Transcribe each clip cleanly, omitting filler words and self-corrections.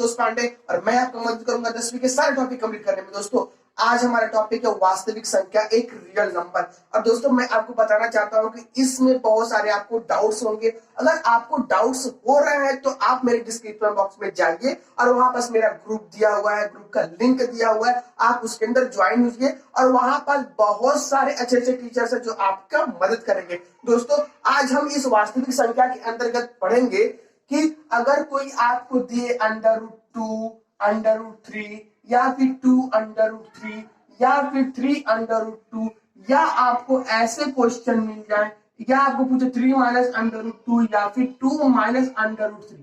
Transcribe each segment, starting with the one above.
आशुतोष पांडे और मैं आपको मदद करूंगा 10वीं के सारे टॉपिक कंप्लीट करने में। दोस्तों आज हमारा टॉपिक है वास्तविक संख्या, एक रियल नंबर। और दोस्तों मैं आपको बताना चाहता हूं कि इसमें बहुत सारे आपको डाउट्स होंगे। अगर आपको डाउट्स हो रहे हैं तो आप मेरे डिस्क्रिप्शन बॉक्स में जाइए और वहां पर मेरा ग्रुप दिया हुआ है, ग्रुप का लिंक दिया हुआ है, आप उसके अंदर ज्वाइन होइए और वहां पर बहुत सारे अच्छे अच्छे टीचर्स हैं जो आपका मदद करेंगे। दोस्तों आज हम इस वास्तविक संख्या के अंतर्गत पढ़ेंगे कि अगर कोई आपको दिए √2, √3 या फिर 2√3 या फिर 3√2 या आपको ऐसे क्वेश्चन मिल जाए या आपको पूछे 3 -√2 या फिर 2 -√3,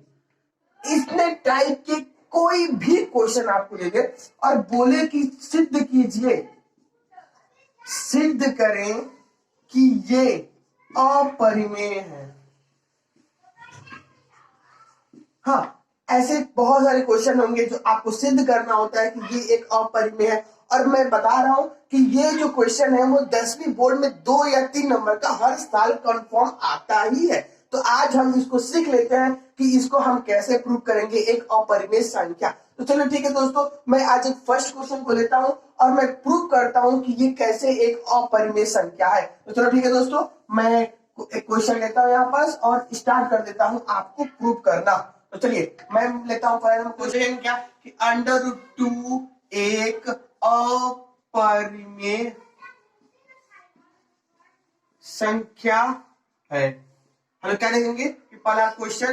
इतने टाइप के कोई भी क्वेश्चन आपको दे दे और बोले कि सिद्ध कीजिए, सिद्ध करें कि ये अपरिमेय है। हाँ, ऐसे बहुत सारे क्वेश्चन होंगे जो आपको सिद्ध करना होता है कि ये एक अपरिमेय है। और मैं बता रहा हूं कि ये जो क्वेश्चन है वो 10वीं बोर्ड में 2 या 3 नंबर का हर साल कंफर्म आता ही है। तो आज हम इसको सीख लेते हैं कि इसको हम कैसे प्रूव करेंगे एक अपरिमेय संख्या। तो चलो ठीक है दोस्तों, मैं आज एक फर्स्ट क्वेश्चन को लेता हूं और मैं प्रूव करता हूं कि ये कैसे एक अपरिमेय संख्या है। तो चलो ठीक है दोस्तों, मैं एक क्वेश्चन लेता हूं यहाँ पास और स्टार्ट कर देता हूं आपको प्रूव करना। तो चलिए मैं लेता हूं फॉर क्वेश्चन क्या कि √2 एक अपरिमेय संख्या है। हम क्या देखेंगे कि पहला क्वेश्चन,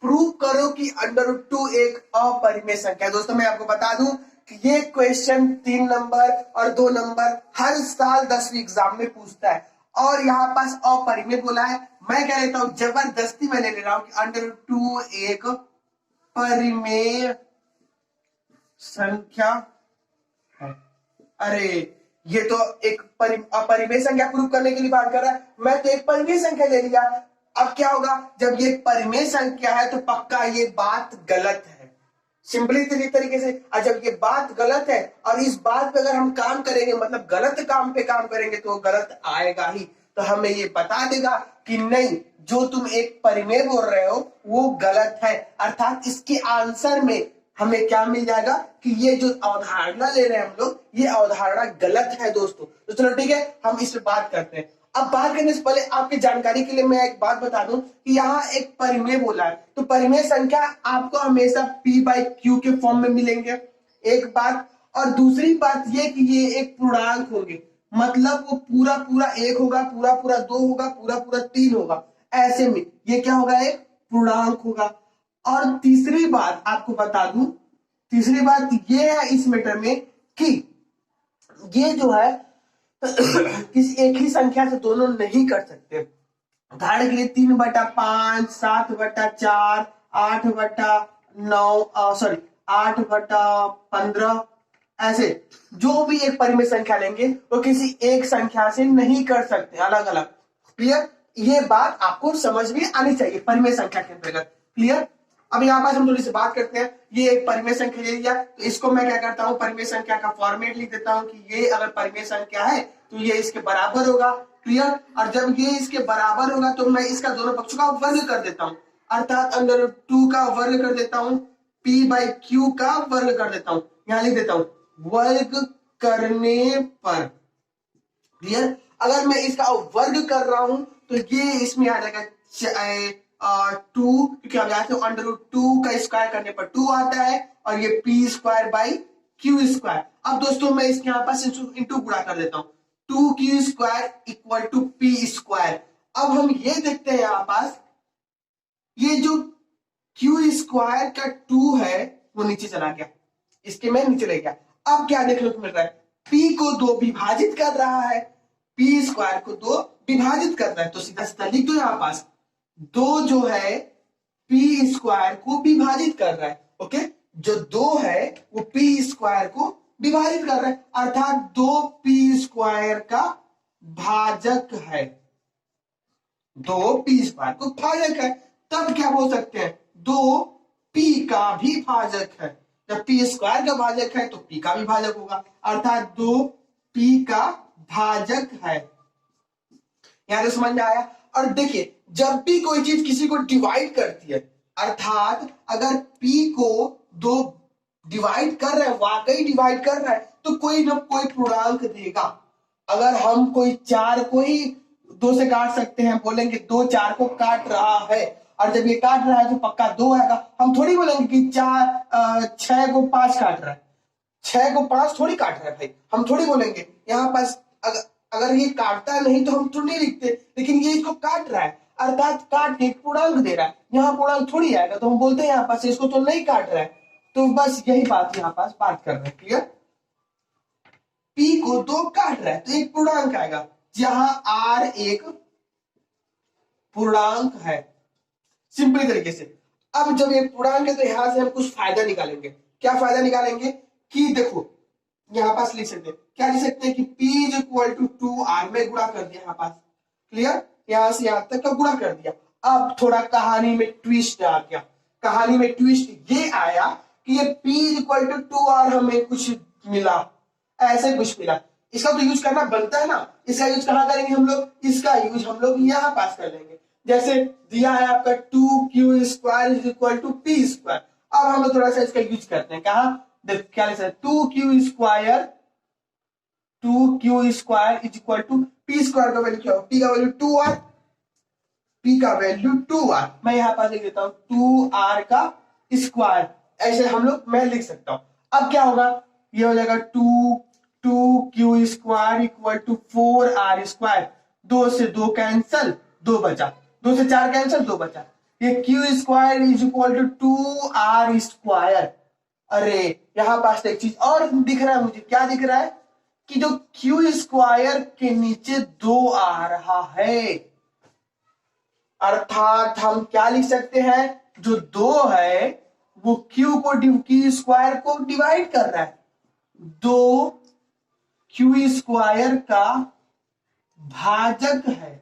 प्रूव करो कि √2 एक अपरिमेय संख्या है। दोस्तों मैं आपको बता दूं कि ये क्वेश्चन 3 नंबर और 2 नंबर हर साल 10वीं एग्जाम में पूछता है और यहाँ पास अपरिमेय बोला है। मैं क्या लेता हूं, जबरदस्ती मैं ले रहा हूं कि √2 एक परिमेय संख्या है। अरे ये तो एक अपरिमेय संख्या प्रूव करने के लिए बात कर रहा है, मैं तो एक परिमेय संख्या ले लिया। अब क्या होगा, जब ये परिमेय संख्या है तो पक्का ये बात गलत है, सिंपली तरीके से। और जब ये बात गलत है और इस बात पे अगर हम काम करेंगे, मतलब गलत काम पे काम करेंगे, तो गलत आएगा ही। तो हमें ये बता देगा कि नहीं, जो तुम एक परिमेय बोल रहे हो वो गलत है। अर्थात इसके आंसर में हमें क्या मिल जाएगा कि ये जो अवधारणा ले रहे हैं हम लोग, ये अवधारणा गलत है दोस्तों। तो चलो ठीक है, हम इस पे बात करते हैं। अब बात करने से पहले आपकी जानकारी के लिए मैं एक बात बता दूं कि यहाँ एक परिमेय बोला है, तो परिमेय संख्या आपको हमेशा p/q के फॉर्म में मिलेंगे, एक बात। और दूसरी बात ये कि ये एक पूर्णांक होंगे, मतलब वो पूरा पूरा 1 होगा, पूरा पूरा 2 होगा, पूरा पूरा 3 होगा। ऐसे में ये क्या होगा, एक पूर्णांक होगा। और तीसरी बात आपको बता दूं, तीसरी बात ये है इस मैटर में कि ये जो है किसी एक ही संख्या से दोनों नहीं कर सकते। उदाहरण के लिए 3/5, 7/4, 8/9, सॉरी 8/15, ऐसे जो भी एक परिमेय संख्या लेंगे वो किसी एक संख्या से नहीं कर सकते, अलग अलग। क्लियर, ये बात आपको समझ में आनी चाहिए परिमेय संख्या के अंतर्गत। क्लियर, अब यहाँ पर हम थोड़ी सी बात करते हैं। ये एक परिमेय संख्या ले लिया, तो इसको मैं क्या करता हूँ, परिमेय संख्या का फॉर्मेट लिख देता हूँ कि ये अगर परिमेय संख्या है तो ये इसके बराबर होगा। क्लियर, और जब ये इसके बराबर होगा तो मैं इसका दोनों पक्षों का वर्ग कर देता हूँ, अर्थात √2 का वर्ग कर देता हूँ, p/q का वर्ग कर देता हूँ। यहाँ लिख देता हूँ वर्ग करने पर। क्लियर, अगर मैं इसका वर्ग कर रहा हूं तो ये इसमें आ जाएगा 2, क्योंकि अब यहाँ से √2 का स्क्वायर करने पर 2 आता है और ये p²/q²। अब दोस्तों मैं इसके यहाँ पास इंटू गुणा कर देता हूँ, 2q² = p²। अब हम ये देखते हैं यहाँ पास, ये जो q² का 2 है वो नीचे चला गया, इसके में नीचे ले गया। अब क्या देखने को मिल रहा है, p को 2 विभाजित कर रहा है, p² को 2 विभाजित कर रहा है। तो सीधा सीधा लिख दो यहाँ पास, 2 जो है p² को विभाजित कर रहा है। ओके, जो 2 है वो p² को विभाजित कर रहा है, अर्थात 2p² का भाजक है, 2p² को भाजक है। तब क्या बोल सकते हैं, 2p का भी भाजक है। जब p² का भाजक है तो p का भी भाजक होगा, अर्थात 2p का भाजक है। यहां तो समझ में आया। और देखिए, जब भी कोई चीज किसी को डिवाइड करती है, अर्थात अगर p को दो डिवाइड कर रहे हैं, वाकई डिवाइड कर रहा है, तो कोई ना कोई पूर्णांक देगा। अगर हम कोई 4 को ही 2 से काट सकते हैं, बोलेंगे 2 4 को काट रहा है, और जब ये काट रहा है तो पक्का 2 आएगा। हम थोड़ी बोलेंगे कि 6 को 5 काट रहा है, 6 को 5 थोड़ी काट रहा है भाई, हम थोड़ी बोलेंगे। यहाँ पास अगर ये काटता नहीं तो हम तो नहीं लिखते, लेकिन ये इसको काट रहा है, अर्थात काट के एक पूर्णांक दे रहा है। यहाँ पूर्णांक थोड़ी आएगा, तो हम बोलते हैं यहाँ पास इसको तो नहीं काट रहा है। तो बस यही बात यहाँ पास बात कर रहे हैं, क्लियर। पी को 2 काट रहा है तो एक पूर्णांक आएगा, जहां आर एक पूर्णांक है, सिंपल तरीके से। अब जब ये पूर्णांक है तो यहां से हम कुछ फायदा निकालेंगे। क्या फायदा निकालेंगे कि देखो यहां पास लिख सकते हैं, क्या लिख सकते हैं कि P is equal to 2R में गुणा कर दिया यहाँ पास, क्लियर। यहां से यहां तक का गुणा कर दिया। अब थोड़ा कहानी में ट्विस्ट आ गया। कहानी में ट्विस्ट ये आया कि ये P is equal to 2R हमें कुछ मिला, ऐसे कुछ मिला। इसका तो यूज करना बनता है ना। इसका यूज कहां करेंगे हम लोग? इसका यूज हम लोग यहां पास कर लेंगे। जैसे दिया है आपका 2Q square is equal to P square. अब हम लोग थोड़ा सा इसका यूज करते हैं। कहा देख क्या लिखा है, 2Q square is equal to P square का वैल्यू क्या हो? P का वैल्यू 2R, P का वैल्यू 2R। मैं यहां पास लिख देता हूं 2R का स्क्वायर, ऐसे हम लोग मैं लिख सकता हूं। अब क्या होगा, ये हो जाएगा 2Q square equal to 4R square. 2 से 2 कैंसल, 2 बचा, 2 से 4 कैंसल, 2 बचा। ये Q square is equal to 2R square. अरे यहां पास एक चीज और दिख रहा है मुझे। क्या दिख रहा है कि जो Q स्क्वायर के नीचे 2 आ रहा है, अर्थात हम क्या लिख सकते हैं, जो 2 है वो Q स्क्वायर को डिवाइड कर रहा है। 2Q स्क्वायर का भाजक है।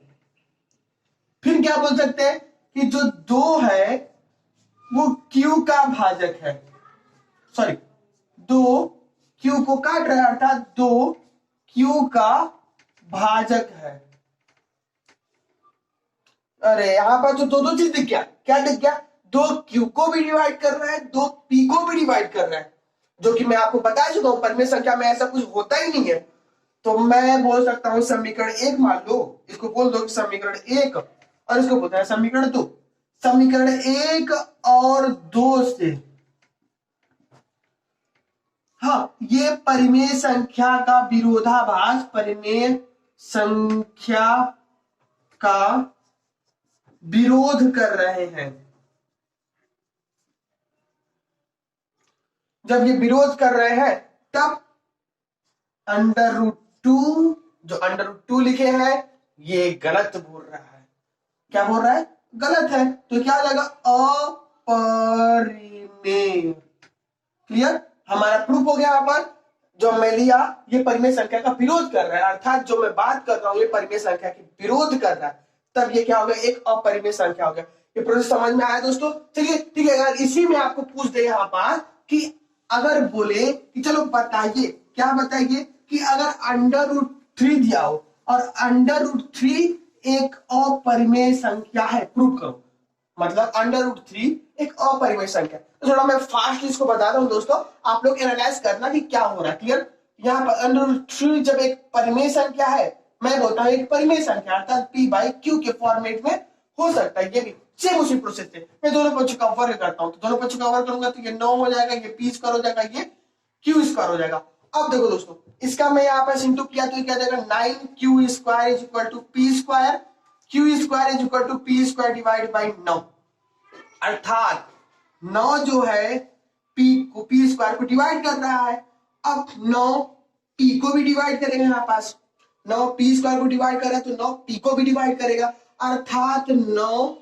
फिर क्या बोल सकते हैं कि जो 2 है वो Q का भाजक है, सॉरी 2 Q को काट रहा है, अर्थात 2 Q का भाजक है। अरे यहां पर तो दो चीज दिख गया। क्या दिख गया? 2 Q को भी डिवाइड कर रहा है, 2 P को भी डिवाइड कर रहा है, जो कि मैं आपको बता चुका हूं परिमेय संख्या में ऐसा कुछ होता ही नहीं है। तो मैं बोल सकता हूं समीकरण 1 मान लो, इसको बोल दो समीकरण 1, और इसको बोलता है समीकरण 2। समीकरण 1 और 2 से हाँ, ये परिमेय संख्या का विरोधाभास, परिमेय संख्या का विरोध कर रहे हैं। जब ये विरोध कर रहे हैं तब √2, जो √2 लिखे हैं ये गलत बोल रहा है। क्या बोल रहा है? गलत है। तो क्या हो जाएगा? अपरिमेय। क्लियर? हमारा प्रूफ हो गया। यहाँ पर जो मैं लिया ये परिमेय संख्या का विरोध कर रहा है, अर्थात जो मैं बात कर रहा हूं ये परिमेय संख्या की विरोध कर रहा है, तब ये क्या हो गया? एक अपरिमेय संख्या हो गया। ये प्रोसेस समझ में आया दोस्तों? चलिए ठीक है। अगर इसी में आपको पूछ दे यहाँ पर कि अगर बोले कि चलो बताइए, क्या बताइए कि अगर √3 दिया हो और √3 एक अपरिमेय संख्या है, प्रूव करो। मतलब √3 एक अपरिमेय संख्या। तो थोड़ा मैं फास्ट इसको बता रहा हूं दोस्तों, आप लोग एनालाइज करना कि क्या हो रहा है। क्लियर? यहाँ पर √3 जब एक परिमेय संख्या है, मैं बोलता हूं एक परिमेय संख्या, अर्थात P/Q के फॉर्मेट में हो सकता है। ये भी सेम उसी प्रोसेस से मैं दोनों पक्षों का वर्ग करता हूं। तो दोनों पक्षों का वर्ग करूंगा तो ये 9 हो जाएगा, ये P स्क्वायर हो जाएगा, ये Q स्क्वायर हो जाएगा। अब देखो दोस्तों, इसका मैं यहाँ पर इंटू किया तो क्या जाएगा? 9Q square is equal to P square, Q square is equal to P square divide by 9। अर्थात 9 जो है P स्क्वायर को डिवाइड कर रहा है। अब 9 P को भी डिवाइड करेगा। यहाँ पास 9 P स्क्वायर को डिवाइड कर रहा है तो 9 P को भी डिवाइड करेगा, अर्थात 9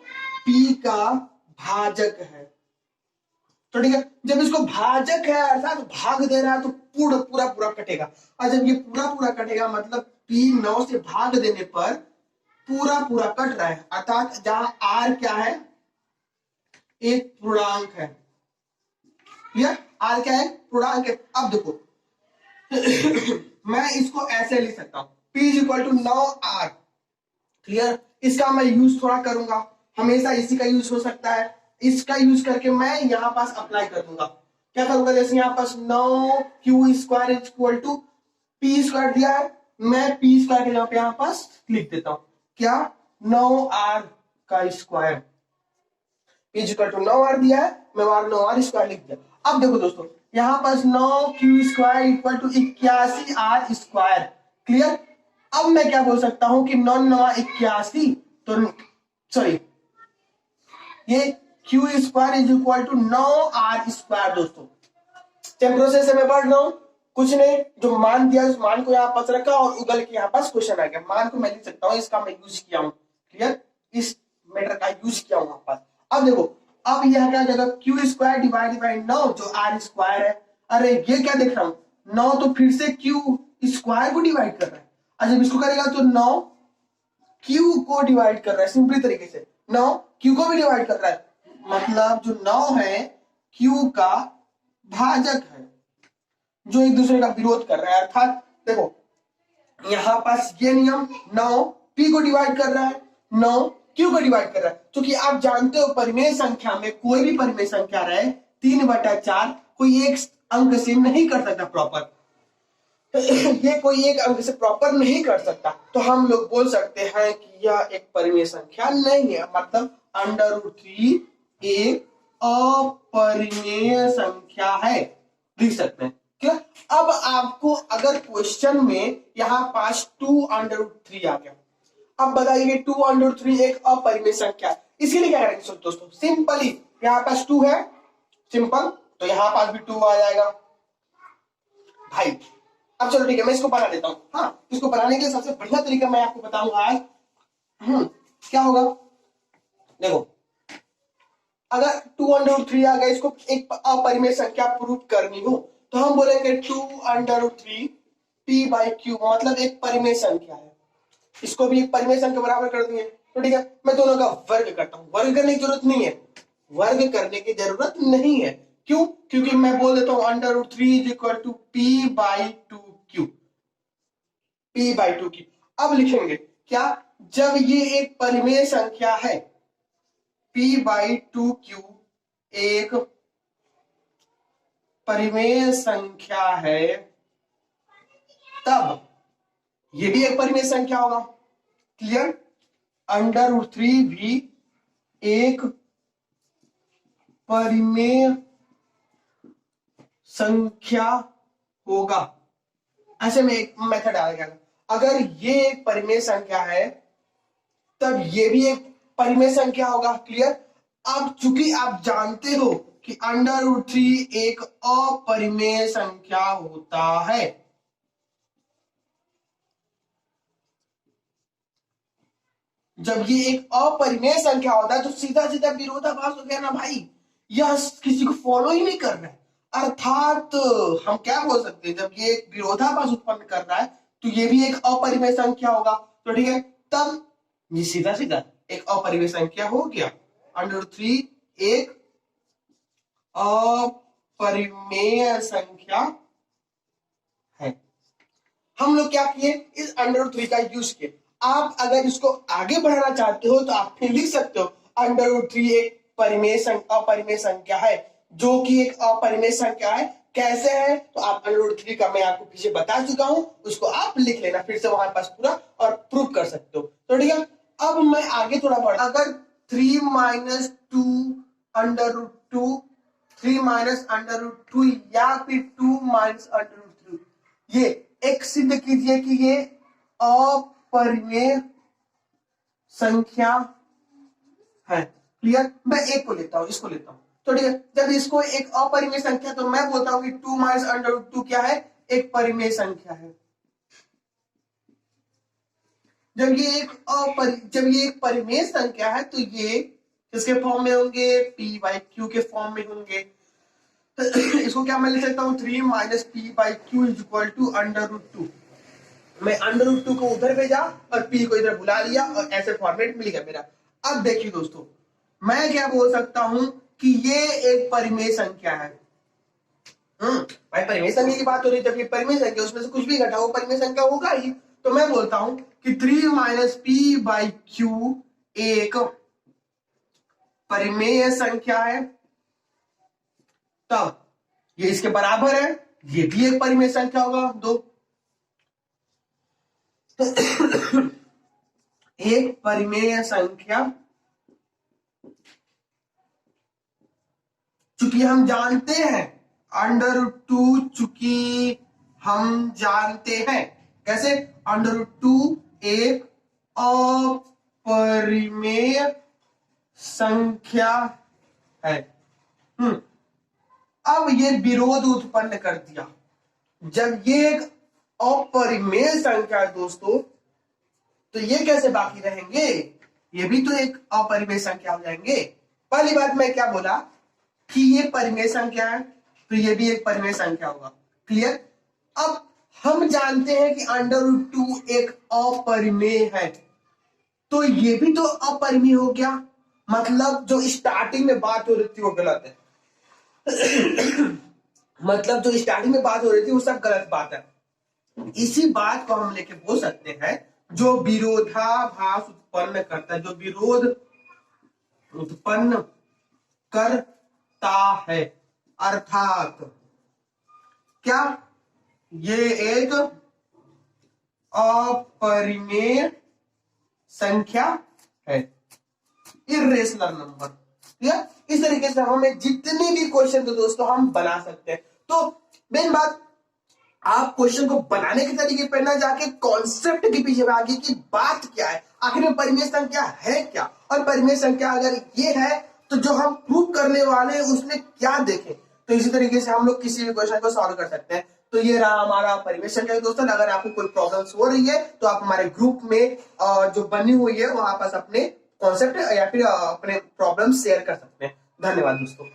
P का भाजक है। तो ठीक है, जब इसको भाजक है अर्थात भाग दे रहा है तो पूरा पूरा पूरा कटेगा। और जब ये पूरा पूरा कटेगा मतलब P 9 से भाग देने पर पूरा पूरा कट रहा है, अर्थात जहां R क्या है? एक पूर्णांक है। क्लियर? R क्या है? पूर्णांक है। अब देखो मैं इसको ऐसे लिख सकता हूं, P is equal to 9R। Clear? इसका मैं यूज थोड़ा करूंगा, हमेशा इसी का यूज हो सकता है। इसका यूज करके मैं यहां पास अप्लाई कर दूंगा। क्या करूंगा, जैसे यहाँ पास 9q² इक्वल टू p² दिया है, मैं p² के जगह पे यहाँ पास लिख देता हूं क्या, 9r का स्क्वायर, इक्वल टू 9r दिया है, मैं वहां 9r² लिख दिया। अब देखो दोस्तों, यहाँ पास 9q² equal to 81r², clear. अब मैं क्या बोल सकता हूं कि 9 9 81, तो सॉरी ये q² is equal to 9r²। दोस्तों सेम प्रोसेस से मैं पढ़ रहा हूं, कुछ नहीं, जो मान दिया उस मान को यहाँ पास रखा और उगल के यहाँ पास क्वेश्चन आ गया, मान को मैं लिख सकता हूँ, इसका मैं यूज किया हूँ, क्लियर, इस मेथड का यूज किया हूँ यहाँ पास। अब देखो, अब यह क्या जाएगा, q² डिवाइड बाई 9 जो r² है, अरे ये क्या देख रहा हूँ, 9 तो फिर से q² को डिवाइड कर रहा है, और जब इसको करेगा तो 9 q को डिवाइड कर रहा है, सिंपली तरीके से 9 q को भी डिवाइड कर रहा है, मतलब जो 9 है q का भाजक है, जो एक दूसरे का विरोध कर रहा है। अर्थात देखो यहां पास ये नियम 9 p को डिवाइड कर रहा है, 9 q को डिवाइड कर रहा है, क्योंकि आप जानते हो परिमेय संख्या में कोई भी परिमेय संख्या रहे 3/4 कोई एक अंक से नहीं कर सकता प्रॉपर, ये कोई एक अंक से प्रॉपर नहीं कर सकता, तो हम लोग बोल सकते हैं कि यह एक परिमेय संख्या नहीं है, मतलब √3 एक अपरिमेय संख्या है, लिख सकते हैं, क्लियर। अब आपको अगर क्वेश्चन में यहाँ पास 2√3 आ गया, अब बताइए 2√3 एक अपरिमेय संख्या है, इसके लिए क्या करेंगे दोस्तों, सिंपली यहाँ पास 2 है, सिंपल, तो यहाँ पास भी 2 आ जाएगा भाई। अब चलो ठीक है, मैं इसको बना देता हूं, हाँ, इसको बनाने के लिए सबसे बढ़िया तरीका मैं आपको बताऊंगा आज। क्या होगा, देखो अगर 2√3 आ गया, इसको एक अपरिमेय संख्या प्रूव करनी हो तो हम बोलेंगे 2√3 p/q, मतलब एक परिमेय संख्या है, इसको भी एक परिमेय संख्या बराबर कर दिए, तो ठीक है, मैं दोनों का वर्ग करता हूं, वर्ग करने की जरूरत नहीं है, वर्ग करने की जरूरत नहीं है, क्यों, क्योंकि मैं बोल देता हूं √3 is equal to p/2q, p/2q। अब लिखेंगे क्या, जब ये एक परिमेय संख्या है, p/2q एक परिमेय संख्या है, तब ये भी एक परिमेय संख्या होगा, क्लियर, √3 भी एक परिमेय संख्या होगा। ऐसे में एक मेथड आ गया, अगर ये एक परिमेय संख्या है तब ये भी एक परिमेय संख्या होगा, क्लियर। अब चूंकि आप जानते हो कि √3 एक अपरिमेय संख्या होता है, जब ये एक अपरिमेय संख्या होता है तो सीधा सीधा विरोधाभास हो गया ना भाई, यह किसी को फॉलो ही नहीं कर रहा है, अर्थात हम क्या बोल सकते हैं, जब ये एक विरोधाभास उत्पन्न कर रहा है तो ये भी एक अपरिमेय संख्या होगा, तो ठीक है, तब ये सीधा सीधा एक अपरिमेय संख्या हो गया, √3 एक अपरिमेय संख्या है। हम लोग क्या किए, इस √3 का यूज किए। आप अगर इसको आगे बढ़ाना चाहते हो तो आप फिर लिख सकते हो √3 एक अपरिमेय संख्या है, जो कि एक अपरिमेय संख्या है, कैसे है, तो आप √3 का मैं आपको पीछे बता चुका हूं, उसको आप लिख लेना फिर से वहां पास पूरा और प्रूव कर सकते हो, तो ठीक है। अब मैं आगे थोड़ा बढ़, अगर 3 - 2 √2, 3 - √2 या फिर 2 - √3, ये एक सिद्ध कीजिए कि ये अपरिमेय संख्या है, क्लियर। मैं एक को लेता हूं, इसको लेता हूं, तो ठीक है, जब इसको एक अपरिमेय संख्या, तो मैं बोलता हूं कि 2 - √2 क्या है, एक परिमेय संख्या है। जब ये एक परिमेय संख्या है तो ये किसके फॉर्म में होंगे, p/q के फॉर्म में होंगे। इसको क्या मैं लिख सकता हूं, 3 - p/q इज इक्वल टू √2, मैं √2 को उधर भेजा और p को इधर बुला लिया और ऐसे फॉर्मेट मिल गया मेरा। अब देखिए दोस्तों, मैं क्या बोल सकता हूं कि ये एक परिमेय संख्या है, भाई परिमेय संख्या की बात हो रही है, जब ये परिमेय संख्या उसमें से कुछ भी घटा वो परिमेय संख्या होगा ही, तो मैं बोलता हूं कि 3 - p/q एक परिमेय संख्या है, तब ये इसके बराबर है, ये भी एक परिमेय संख्या होगा 2। एक परिमेय संख्या, चूंकि हम जानते हैं √2, चूंकि हम जानते हैं कैसे, √2 एक अपरिमेय संख्या है। अब ये विरोध उत्पन्न कर दिया। जब ये एक अपरिमेय संख्या है दोस्तों, तो ये कैसे बाकी रहेंगे, ये भी तो एक अपरिमेय संख्या हो जाएंगे। पहली बात मैं क्या बोला कि ये परिमेय संख्या है, तो ये भी एक परिमेय संख्या होगा। क्लियर। अब हम जानते हैं कि √2 एक अपरिमेय है, तो ये भी तो अपरिमेय हो गया। मतलब जो स्टार्टिंग में बात हो रही थी वो गलत है। मतलब जो स्टार्टिंग में बात हो रही थी वो सब गलत बात है। इसी बात को हम लेके बोल सकते हैं जो विरोधाभास उत्पन्न करता है, जो विरोध उत्पन्न करता है, अर्थात क्या, ये एक अपरिमेय संख्या है, इर्रेशनल नंबर। ठीक, इस तरीके से हमें जितने भी क्वेश्चन तो दोस्तों हम बना सकते हैं। तो मेन बात, आप क्वेश्चन को बनाने के तरीके पर ना जाके कॉन्सेप्ट के पीछे भागिए कि बात क्या है, आखिर में परिमेय संख्या है क्या, और परिमेय संख्या अगर ये है तो जो हम प्रूव करने वाले हैं उसमें क्या देखें। तो इसी तरीके से हम लोग किसी भी क्वेश्चन को सॉल्व कर सकते हैं। तो ये रहा हमारा परिमेय संख्या दोस्तों। अगर आपको कोई प्रॉब्लम्स हो रही है तो आप हमारे ग्रुप में जो बनी हुई है वहां पर अपने कॉन्सेप्ट या फिर अपने प्रॉब्लम शेयर कर सकते हैं। धन्यवाद दोस्तों।